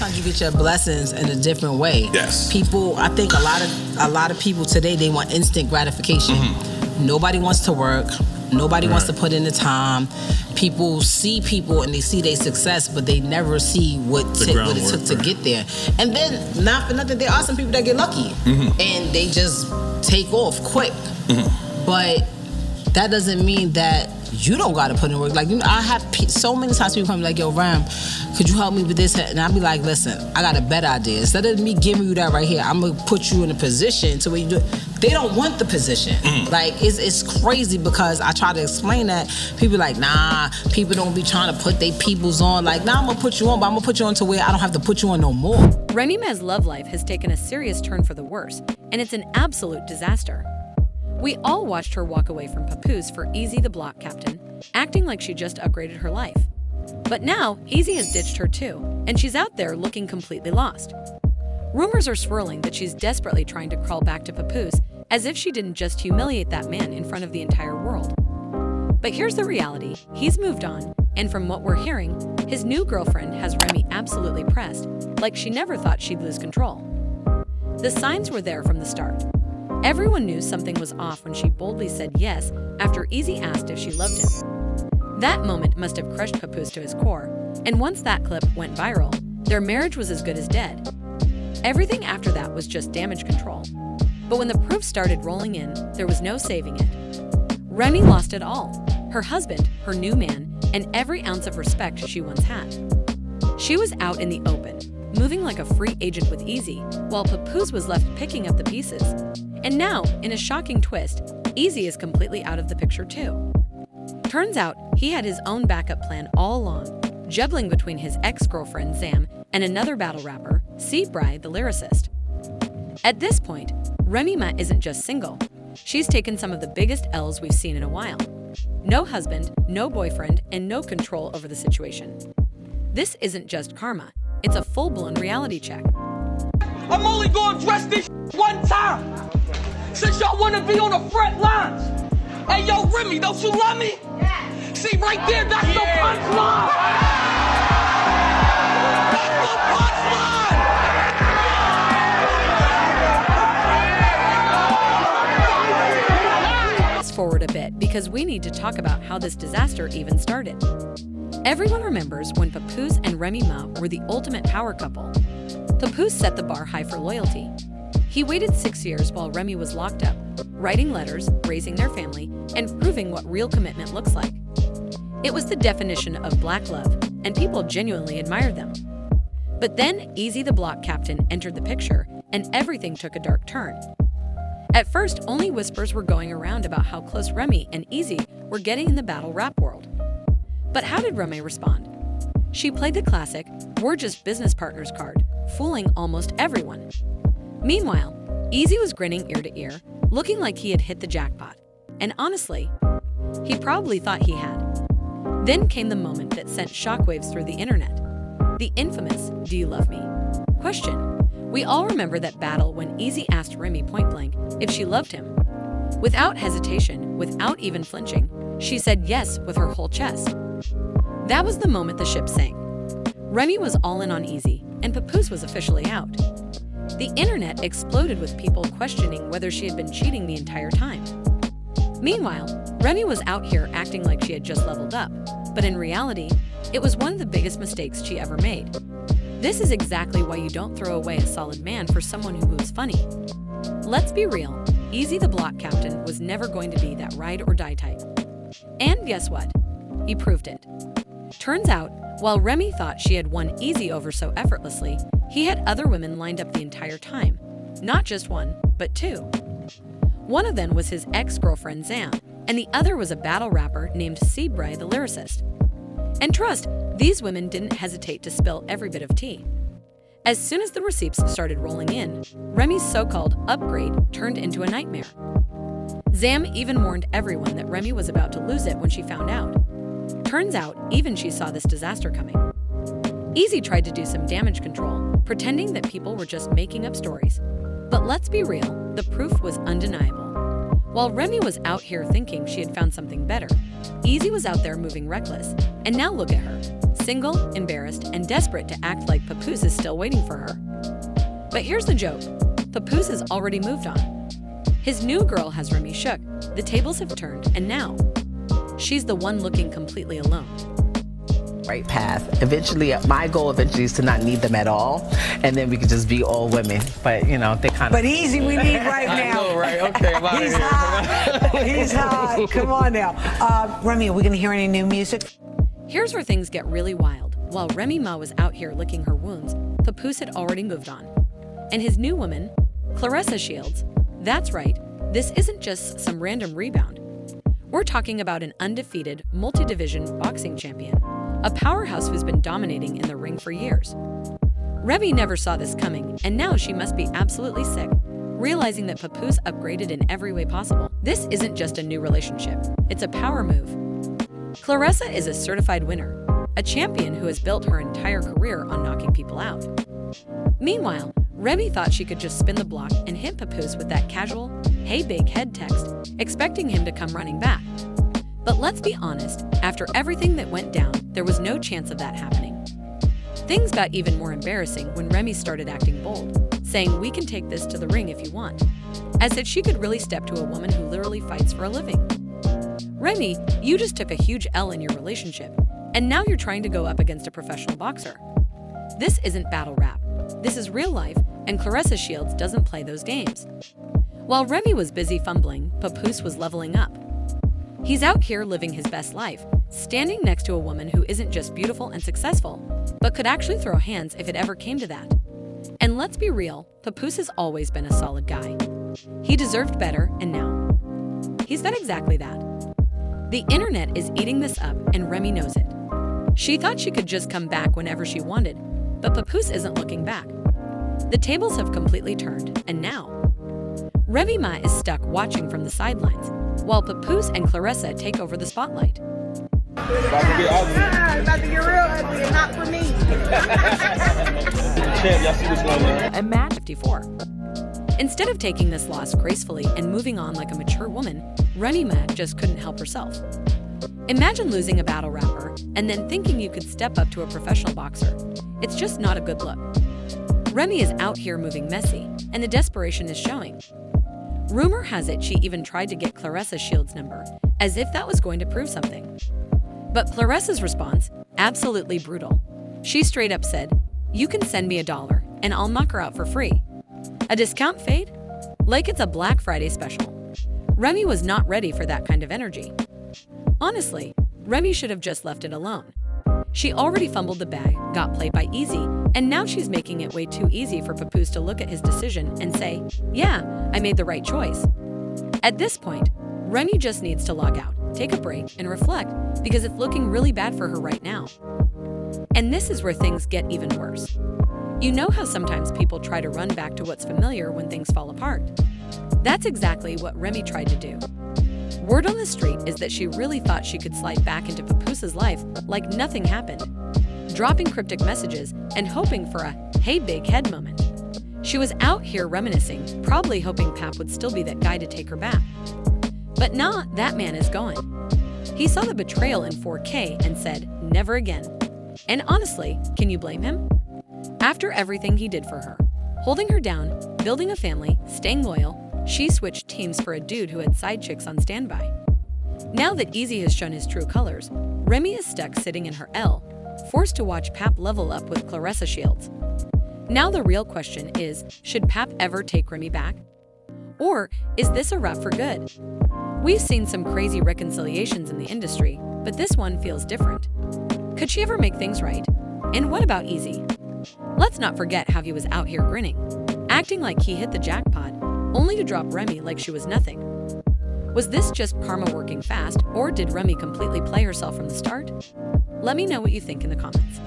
sometimes you get your blessings in a different way. Yes. People, I think a lot of people today, they want instant gratification. Nobody wants to work. Nobody wants to put in the time. People see people and they see their success, but they never see what it took to get there. And then, not for nothing, there are some people that get lucky and they just take off quick. But that doesn't mean that you don't got to put in work. Like, you know, I have so many times people come like, yo, Ram, could you help me with this? And I'll be like, listen, I got a better idea. Instead of me giving you that right here, I'm going to put you in a position to where you do it. They don't want the position. Like, it's crazy because I try to explain that. People like, nah, people don't be trying to put their peoples on. Like, nah, I'm going to put you on, but I'm going to put you on to where I don't have to put you on no more. Remy Ma's love life has taken a serious turn for the worse, and it's an absolute disaster. We all watched her walk away from Papoose for Easy the block captain, acting like she just upgraded her life. But now, Easy has ditched her too, and she's out there looking completely lost. Rumors are swirling that she's desperately trying to crawl back to Papoose, as if she didn't just humiliate that man in front of the entire world. But here's the reality, he's moved on, and from what we're hearing, his new girlfriend has Remy absolutely pressed, like she never thought she'd lose control. The signs were there from the start. Everyone knew something was off when she boldly said yes after Easy asked if she loved him. That moment must have crushed Papoose to his core, and once that clip went viral, their marriage was as good as dead. Everything after that was just damage control. But when the proof started rolling in, there was no saving it. Remy lost it all, her husband, her new man, and every ounce of respect she once had. She was out in the open, moving like a free agent with Easy, while Papoose was left picking up the pieces. And now, in a shocking twist, Easy is completely out of the picture too. Turns out, he had his own backup plan all along, juggling between his ex-girlfriend Zam and another battle rapper, Bry the lyricist. At this point, Remy Ma isn't just single. She's taken some of the biggest L's we've seen in a while. No husband, no boyfriend, and no control over the situation. This isn't just karma, it's a full-blown reality check. I'm only gonna address this one time. Since y'all wanna be on the front lines. Hey, yo, Remy, don't you love me? Yeah. See, right there, that's the punchline. That's the punchline. Fast forward a bit because we need to talk about how this disaster even started. Everyone remembers when Papoose and Remy Ma were the ultimate power couple. Papoose set the bar high for loyalty. He waited 6 years while Remy was locked up, writing letters, raising their family, and proving what real commitment looks like. It was the definition of black love, and people genuinely admired them. But then Easy the block captain entered the picture, and everything took a dark turn. At first, only whispers were going around about how close Remy and Easy were getting in the battle rap world. But how did Remy respond? She played the classic, "We're just business partners" card, fooling almost everyone. Meanwhile, Easy was grinning ear to ear, looking like he had hit the jackpot. And honestly, he probably thought he had. Then came the moment that sent shockwaves through the internet. The infamous, "Do you love me?" question. We all remember that battle when Easy asked Remy point blank if she loved him. Without hesitation, without even flinching, she said yes with her whole chest. That was the moment the ship sank. Remy was all in on Easy, and Papoose was officially out. The internet exploded with people questioning whether she had been cheating the entire time. Meanwhile, Remy was out here acting like she had just leveled up, but in reality, it was one of the biggest mistakes she ever made. This is exactly why you don't throw away a solid man for someone who moves funny. Let's be real, Easy the block captain was never going to be that ride or die type. And guess what? He proved it. Turns out, while Remy thought she had won Easy over so effortlessly, he had other women lined up the entire time. Not just one, but two. One of them was his ex-girlfriend Zam, and the other was a battle rapper named Bry the lyricist. And trust, these women didn't hesitate to spill every bit of tea. As soon as the receipts started rolling in, Remy's so-called upgrade turned into a nightmare. Zam even warned everyone that Remy was about to lose it when she found out. Turns out, even she saw this disaster coming. Easy tried to do some damage control, pretending that people were just making up stories. But let's be real, the proof was undeniable. While Remy was out here thinking she had found something better, Easy was out there moving reckless. And now look at her, single, embarrassed, and desperate to act like Papoose is still waiting for her. But here's the joke. Papoose has already moved on. His new girl has Remy shook. The tables have turned, and now she's the one looking completely alone. Right path. Eventually, my goal is to not need them at all, and then we could just be all women. But they kind of. But Easy, we need right now. I know, right? Okay, I'm out He's of here. hot. He's hot. Come on now. Remy, are we going to hear any new music? Here's where things get really wild. While Remy Ma was out here licking her wounds, Papoose had already moved on. And his new woman, Claressa Shields, that's right, this isn't just some random rebound. We're talking about an undefeated, multi-division boxing champion, a powerhouse who's been dominating in the ring for years. Remy never saw this coming, and now she must be absolutely sick, realizing that Papoose upgraded in every way possible. This isn't just a new relationship, it's a power move. Claressa is a certified winner, a champion who has built her entire career on knocking people out. Meanwhile, Remy thought she could just spin the block and hit Papoose with that casual, "Hey big head" text, expecting him to come running back. But let's be honest, after everything that went down, there was no chance of that happening. Things got even more embarrassing when Remy started acting bold, saying, "We can take this to the ring if you want," as if she could really step to a woman who literally fights for a living. Remy, you just took a huge L in your relationship, and now you're trying to go up against a professional boxer. This isn't battle rap. This is real life, and Claressa Shields doesn't play those games. While Remy was busy fumbling, Papoose was leveling up. He's out here living his best life, standing next to a woman who isn't just beautiful and successful, but could actually throw hands if it ever came to that. And let's be real, Papoose has always been a solid guy. He deserved better, and now he's done exactly that. The internet is eating this up, and Remy knows it. She thought she could just come back whenever she wanted, but Papoose isn't looking back. The tables have completely turned, and now Remy Ma is stuck watching from the sidelines, while Papoose and Claressa take over the spotlight. About to get ugly. About to get real ugly, and not for me. Champ, y'all see what's going on? And match 54. Instead of taking this loss gracefully and moving on like a mature woman, Remy Ma just couldn't help herself. Imagine losing a battle rapper and then thinking you could step up to a professional boxer. It's just not a good look. Remy is out here moving messy, and the desperation is showing. Rumor has it she even tried to get Claressa Shields' number, as if that was going to prove something. But Claressa's response, absolutely brutal. She straight up said, "You can send me $1 and I'll knock her out for free." A discount fade? Like it's a Black Friday special. Remy was not ready for that kind of energy. Honestly, Remy should have just left it alone. She already fumbled the bag, got played by Easy, and now she's making it way too easy for Papoose to look at his decision and say, "Yeah, I made the right choice." At this point, Remy just needs to log out, take a break, and reflect, because it's looking really bad for her right now. And this is where things get even worse. You know how sometimes people try to run back to what's familiar when things fall apart? That's exactly what Remy tried to do. Word on the street is that she really thought she could slide back into Papoose's life like nothing happened, dropping cryptic messages and hoping for a "hey big head" moment. She was out here reminiscing, probably hoping Pap would still be that guy to take her back. But nah, that man is gone. He saw the betrayal in 4K and said, "Never again." And honestly, can you blame him? After everything he did for her, holding her down, building a family, staying loyal, she switched teams for a dude who had side chicks on standby. Now that Easy has shown his true colors, Remy is stuck sitting in her L, forced to watch Pap level up with Claressa Shields. Now the real question is, should Pap ever take Remy back? Or is this a wrap for good? We've seen some crazy reconciliations in the industry, but this one feels different. Could she ever make things right? And what about Easy? Let's not forget how he was out here grinning, acting like he hit the jackpot, only to drop Remy like she was nothing. Was this just karma working fast, or did Remy completely play herself from the start? Let me know what you think in the comments.